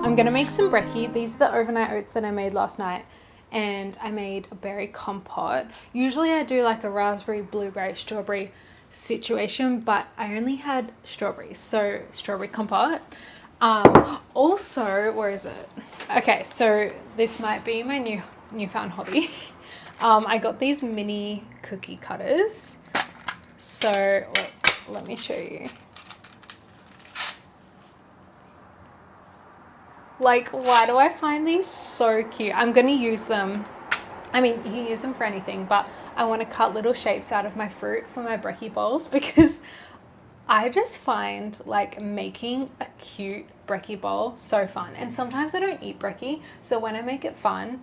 I'm gonna make some brekky. These are the overnight oats that I made last night, and I made a berry compote. Usually I do like a raspberry, blueberry, strawberry situation, but I only had strawberries, so strawberry compote. Also, where is it? Okay, so this might be my newfound hobby. I got these mini cookie cutters. So wait, let me show you. Like, why do I find these so cute? I'm going to use them. I mean, you can use them for anything, but I want to cut little shapes out of my fruit for my brekky bowls because I just find like making a cute brekky bowl so fun. And sometimes I don't eat brekky, so when I make it fun,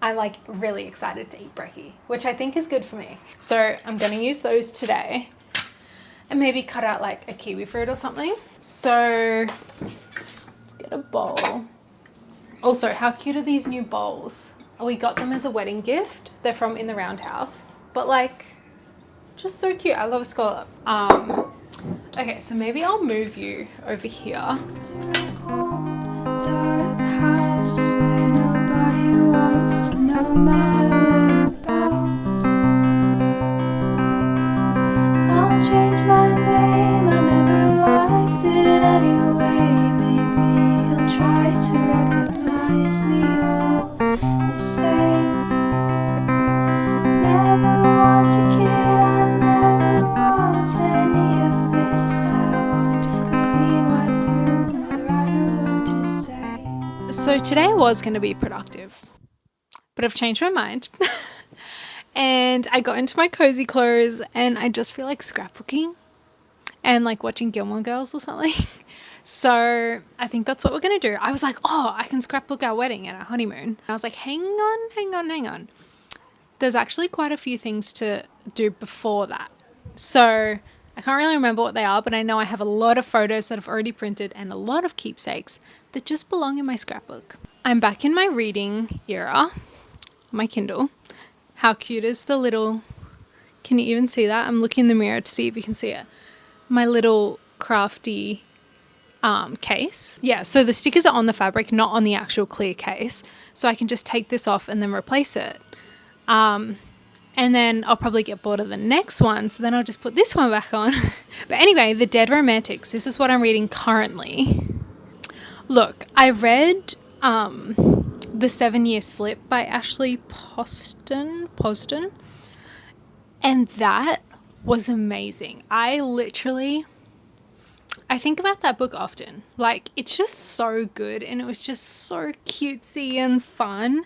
I'm like really excited to eat brekky, which I think is good for me. So I'm going to use those today and maybe cut out like a kiwi fruit or something. So let's get a bowl. Also, how cute are these new bowls? We got them as a wedding gift. They're from In the Roundhouse, but like just so cute. I love a scallop. Okay, so maybe I'll move you over here. Dark house where nobody wants to know my whereabouts. I'll change my name, I never liked it anyway. Maybe he'll try to recognize me all the same. Never want a kid, I never want any of this. I want a clean white room where I know what to say. So today was going to be productive, but I've changed my mind. And I got into my cozy clothes and I just feel like scrapbooking and like watching Gilmore Girls or something. So I think that's what we're going to do. I was like, oh, I can scrapbook our wedding and our honeymoon. And I was like, hang on. There's actually quite a few things to do before that. So I can't really remember what they are, but I know I have a lot of photos that I've already printed and a lot of keepsakes that just belong in my scrapbook. I'm back in my reading era, my Kindle. How cute is the little, can you even see that? I'm looking in the mirror to see if you can see it. My little crafty case. Yeah, so the stickers are on the fabric, not on the actual clear case. So I can just take this off and then replace it. And then I'll probably get bored of the next one, so then I'll just put this one back on. But anyway, The Dead Romantics. This is what I'm reading currently. Look, I read The 7-Year Slip by Ashley Poston, and that was amazing. I think about that book often. Like, it's just so good, and it was just so cutesy and fun,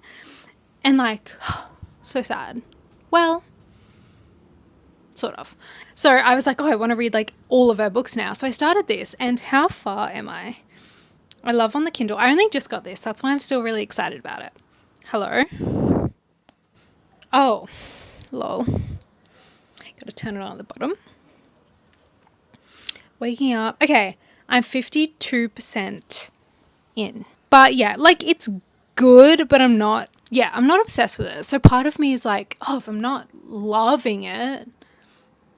and like so sad. Well, sort of. So I was like, oh, I want to read like all of her books now. So I started this, and how far am I? I love on the Kindle. I only just got this. That's why I'm still really excited about it. Hello. Oh, lol. Got to turn it on at the bottom. Waking up. Okay, I'm 52% in. But yeah, like it's good, but I'm not obsessed with it. So part of me is like, oh, if I'm not loving it,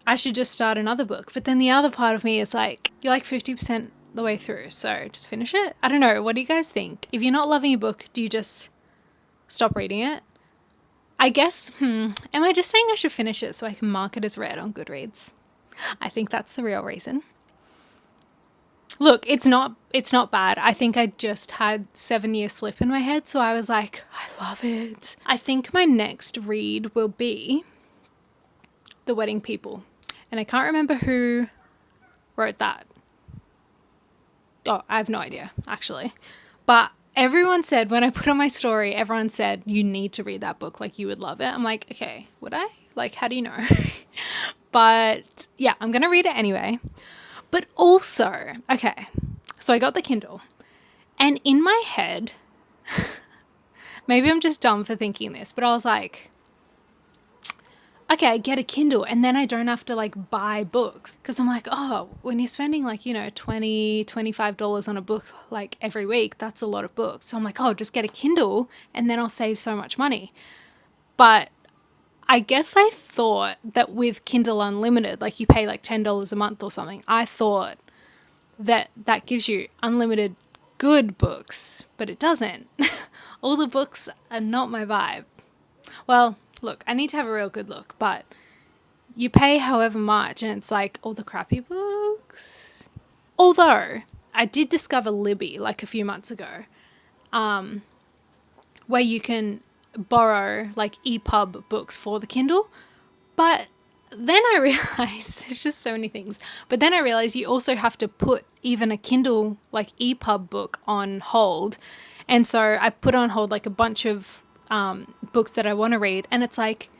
I should just start another book. But then the other part of me is like, you're like 50% the way through, so just finish it. I don't know. What do you guys think? If you're not loving a book, do you just stop reading it? I guess, am I just saying I should finish it so I can mark it as read on Goodreads? I think that's the real reason. Look, it's not bad. I think I just had 7-Year Slip in my head, so I was like, I love it. I think my next read will be The Wedding People. And I can't remember who wrote that. Oh, I have no idea, actually. But everyone said, when I put on my story, everyone said, you need to read that book, like you would love it. I'm like, okay, would I? Like, how do you know? But yeah, I'm going to read it anyway. But also, okay, so I got the Kindle, and in my head, maybe I'm just dumb for thinking this, but I was like, okay, I get a Kindle, and then I don't have to like buy books, because I'm like, oh, when you're spending like, $20, $25 on a book like every week, that's a lot of books. So I'm like, oh, just get a Kindle, and then I'll save so much money. But I guess I thought that with Kindle Unlimited, like you pay like $10 a month or something, I thought that gives you unlimited good books, but it doesn't. All the books are not my vibe. Well, look, I need to have a real good look, but you pay however much and it's like all the crappy books. Although I did discover Libby like a few months ago, where you can borrow like EPUB books for the Kindle. But then I realized there's just so many things. But then I realized you also have to put even a Kindle like EPUB book on hold. And so I put on hold like a bunch of books that I want to read. And it's like,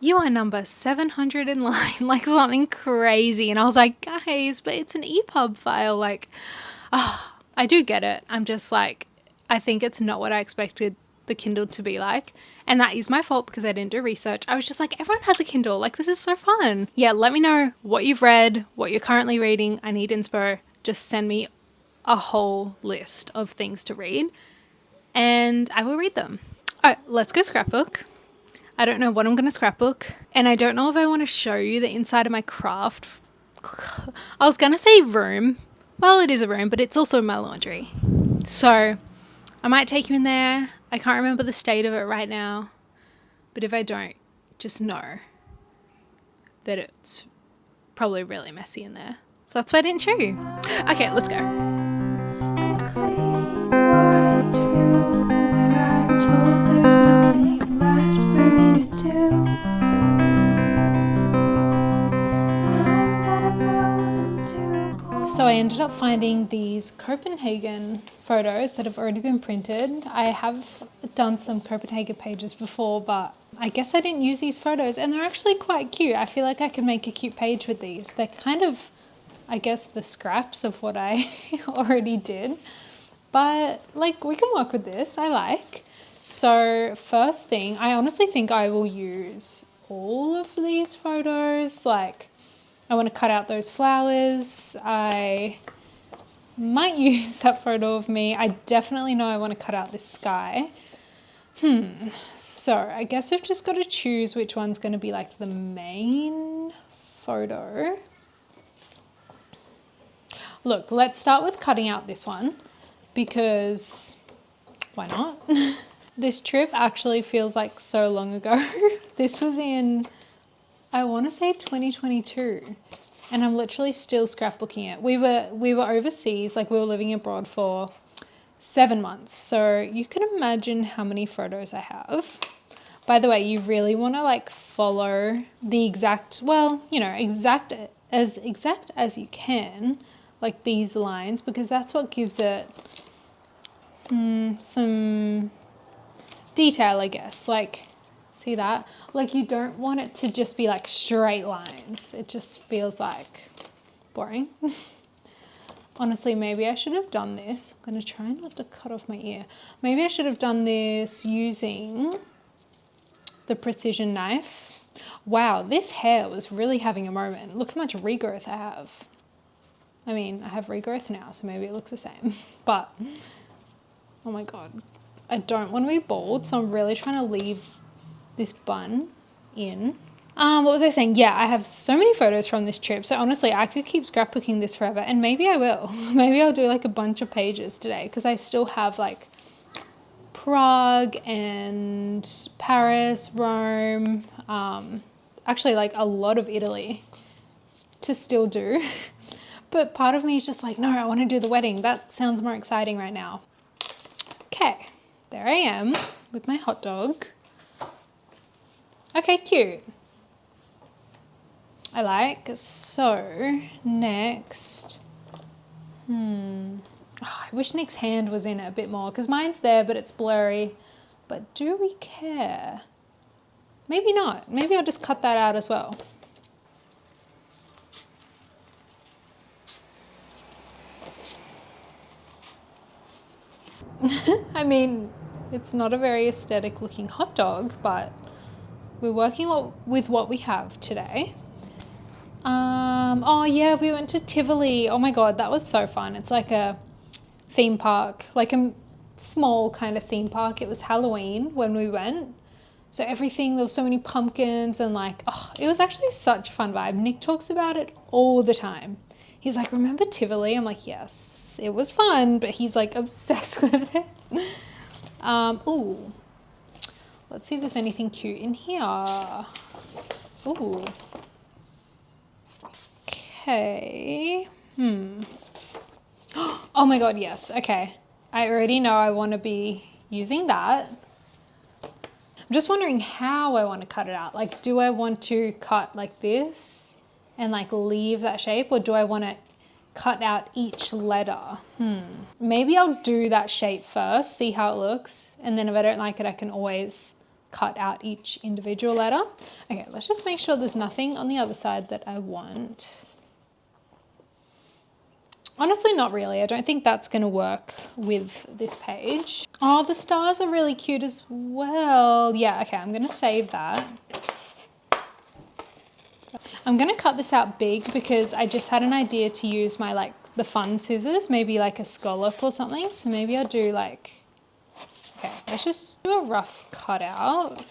you are number 700 in line, like something crazy. And I was like, guys, but it's an EPUB file. Like, I do get it. I'm just like, I think it's not what I expected the Kindle to be like. And that is my fault because I didn't do research. I was just like, everyone has a Kindle. Like, this is so fun. Yeah, let me know what you've read, what you're currently reading. I need inspo. Just send me a whole list of things to read and I will read them. All right, let's go scrapbook. I don't know what I'm going to scrapbook. And I don't know if I want to show you the inside of my craft. I was going to say room. Well, it is a room, but it's also my laundry. So I might take you in there. I can't remember the state of it right now. But if I don't, just know that it's probably really messy in there. So that's why I didn't show you. Okay, let's go. So I ended up finding these Copenhagen photos that have already been printed. I have done some Copenhagen pages before, but I guess I didn't use these photos and they're actually quite cute. I feel like I could make a cute page with these. They're kind of, I guess, the scraps of what I already did, but like we can work with this. I like. So first thing, I honestly think I will use all of these photos. Like, I want to cut out those flowers. I might use that photo of me. I definitely know I want to cut out this sky. So I guess we've just got to choose which one's going to be like the main photo. Look, let's start with cutting out this one because why not? This trip actually feels like so long ago. This was in, I want to say 2022, and I'm literally still scrapbooking it. We were overseas, like we were living abroad for 7 months. So you can imagine how many photos I have. By the way, you really want to like follow the exact, well, you know, exact as you can, like these lines, because that's what gives it some detail, I guess. Like, see that? Like, you don't want it to just be like straight lines. It just feels like boring. Honestly, maybe I should have done this. I'm going to try not to cut off my ear. Maybe I should have done this using the precision knife. Wow, this hair was really having a moment. Look how much regrowth I have. I mean, I have regrowth now, so maybe it looks the same. But, oh my God. I don't want to be bald, so I'm really trying to leave this bun in. What was I saying? Yeah, I have so many photos from this trip. So honestly, I could keep scrapbooking this forever, and maybe I will. Maybe I'll do like a bunch of pages today because I still have like Prague and Paris, Rome, actually like a lot of Italy to still do. But part of me is just like, no, I want to do the wedding. That sounds more exciting right now. Okay, there I am with my hot dog. Okay, cute. I like. So next, oh, I wish Nick's hand was in it a bit more because mine's there, but it's blurry. But do we care? Maybe not. Maybe I'll just cut that out as well. I mean, it's not a very aesthetic looking hot dog, but we're working with what we have today. Oh yeah, we went to Tivoli. Oh my God, that was so fun. It's like a theme park, like a small kind of theme park. It was Halloween when we went. So everything, there was so many pumpkins and like, oh, it was actually such a fun vibe. Nick talks about it all the time. He's like, remember Tivoli? I'm like, yes, it was fun, but he's like obsessed with it. Ooh, let's see if there's anything cute in here. Ooh. Okay. Oh my God, yes. Okay. I already know I want to be using that. I'm just wondering how I want to cut it out. Like, do I want to cut like this and like leave that shape, or do I want to cut out each letter? Maybe I'll do that shape first, see how it looks. And then if I don't like it, I can always cut out each individual letter. Okay, let's just make sure there's nothing on the other side that I want. Honestly, not really. I don't think that's going to work with this page. Oh, the stars are really cute as well. Yeah, okay, I'm going to save that. I'm going to cut this out big because I just had an idea to use my like the fun scissors, maybe like a scallop or something. So maybe I'll do like, okay, let's just do a rough cutout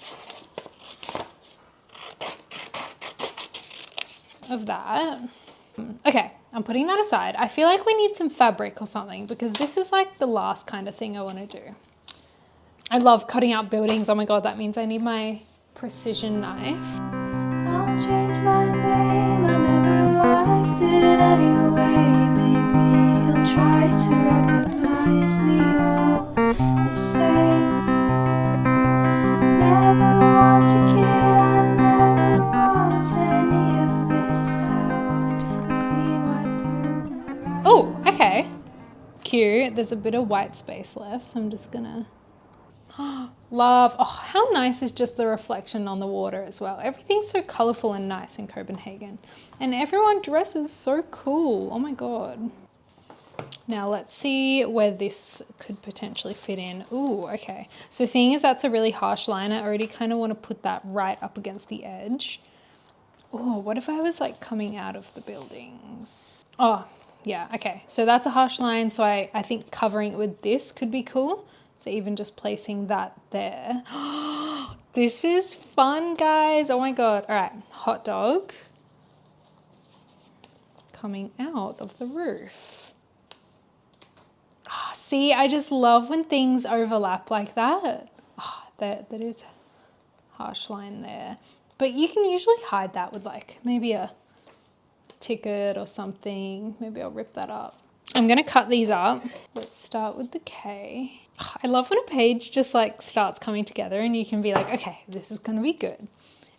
of that. Okay, I'm putting that aside. I feel like we need some fabric or something because this is like the last kind of thing I want to do. I love cutting out buildings. Oh my God, that means I need my precision knife. I'll change my name, I never liked it anyway. Maybe he'll try to recognize me all the same. Never want a kid, I never want any of this. I want a clean white room. Oh, okay. Cute. There's a bit of white space left, so I'm just gonna... Love. Oh, how nice is just the reflection on the water as well. Everything's so colorful and nice in Copenhagen. And everyone dresses so cool. Oh my God. Now let's see where this could potentially fit in. Ooh, okay. So seeing as that's a really harsh line, I already kind of want to put that right up against the edge. Oh, what if I was like coming out of the buildings? Oh, yeah, okay. So that's a harsh line. So I think covering it with this could be cool. So even just placing that there. This is fun, guys. Oh my God. All right, hot dog coming out of the roof. Oh, see, I just love when things overlap like that. Oh, that is a harsh line there. But you can usually hide that with like maybe a ticket or something. Maybe I'll rip that up. I'm going to cut these up. Let's start with the K. I love when a page just like starts coming together and you can be like, okay, this is going to be good.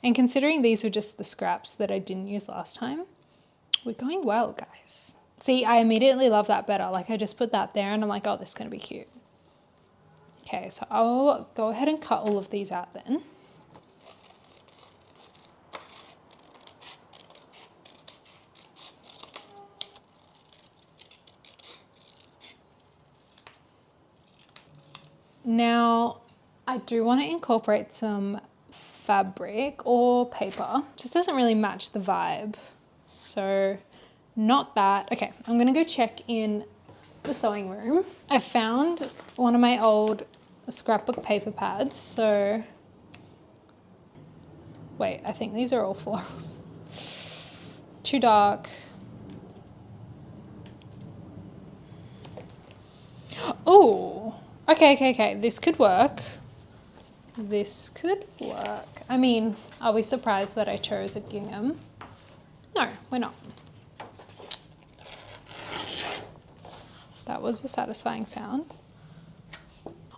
And considering these were just the scraps that I didn't use last time, we're going well, guys. See, I immediately love that better. Like I just put that there and I'm like, oh, this is going to be cute. Okay, so I'll go ahead and cut all of these out then. Now, I do want to incorporate some fabric or paper. Just doesn't really match the vibe. So not that. Okay, I'm going to go check in the sewing room. I found one of my old scrapbook paper pads. So, wait, I think these are all florals. Too dark. Oh. Okay. This could work. This could work. I mean, are we surprised that I chose a gingham? No, we're not. That was a satisfying sound.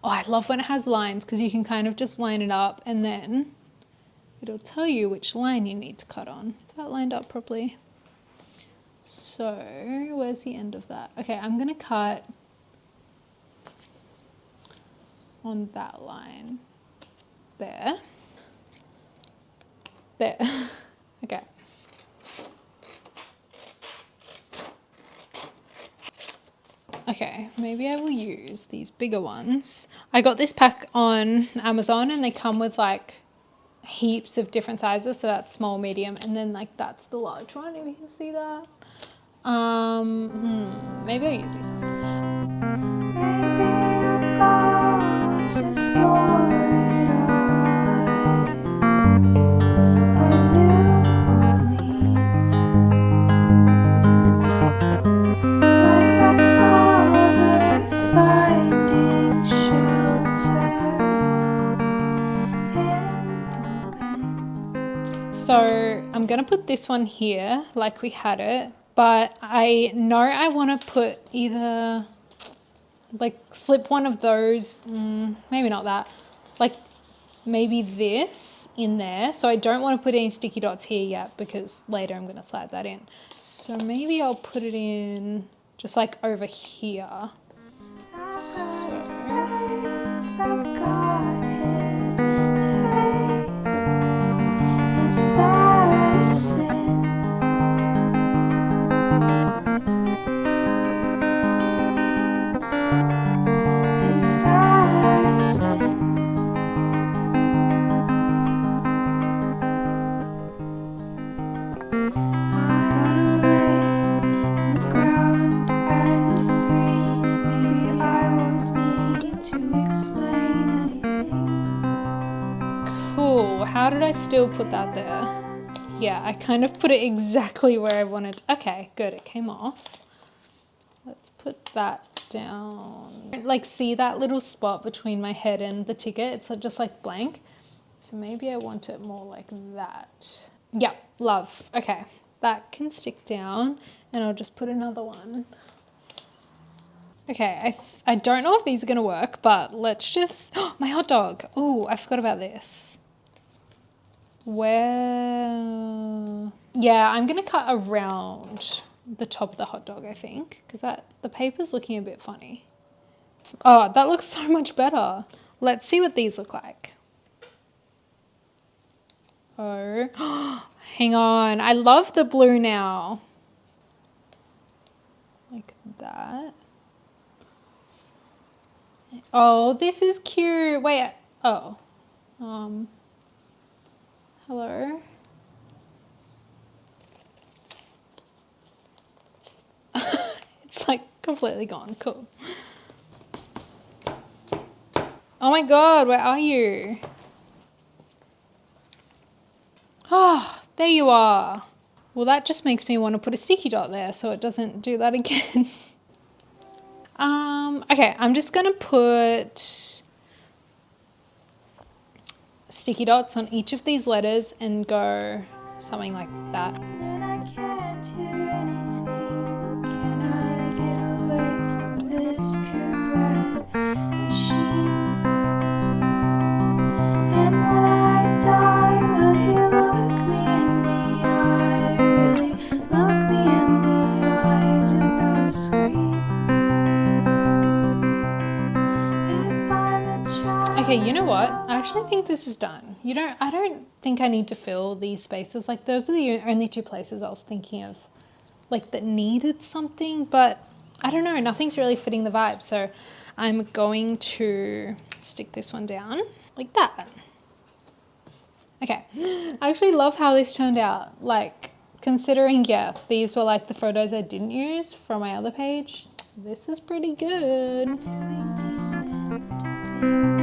Oh, I love when it has lines because you can kind of just line it up and then it'll tell you which line you need to cut on. Is that lined up properly? So, where's the end of that? Okay, I'm going to cut on that line there. Okay. Okay, maybe I will use these bigger ones. I got this pack on Amazon and they come with like heaps of different sizes. So that's small, medium, and then like that's the large one, if you can see that. Maybe I'll use these ones. Maybe I'll go to Florida or New Orleans. So I'm going to put this one here like we had it, but I know I want to put either like slip one of those, maybe not that, like maybe this in there. So I don't want to put any sticky dots here yet because later I'm going to slide that in. So maybe I'll put it in just like over here. So cool. How did I still put that there? Yeah, I kind of put it exactly where I wanted. Okay, good. It came off. Let's put that down. Like, see that little spot between my head and the ticket? It's just like blank. So maybe I want it more like that. Yeah, love. Okay, that can stick down and I'll just put another one. Okay, I don't know if these are going to work, but let's just... Oh, my hot dog. Oh, I forgot about this. Well, yeah, I'm going to cut around the top of the hot dog, I think, because the paper's looking a bit funny. Oh, that looks so much better. Let's see what these look like. Oh, hang on. I love the blue now. Like that. Oh, this is cute. Wait. Oh. Hello. It's like completely gone. Cool. Oh my God, where are you? Oh, there you are. Well, that just makes me want to put a sticky dot there so it doesn't do that again. Okay, I'm just going to put sticky dots on each of these letters and go something like that. And I can't hear anything. Can I get away from this purebred machine? And when I die, will he look me in the eye? Really look me in both eyes without a scream? If I'm a child, Okay, you know what? I actually think this is done. I don't think I need to fill these spaces. Like, those are the only two places I was thinking of, like, that needed something, but I don't know, nothing's really fitting the vibe. So I'm going to stick this one down like that. Okay, I actually love how this turned out. Like, considering, yeah, these were like the photos I didn't use from my other page, this is pretty good. doing decent things.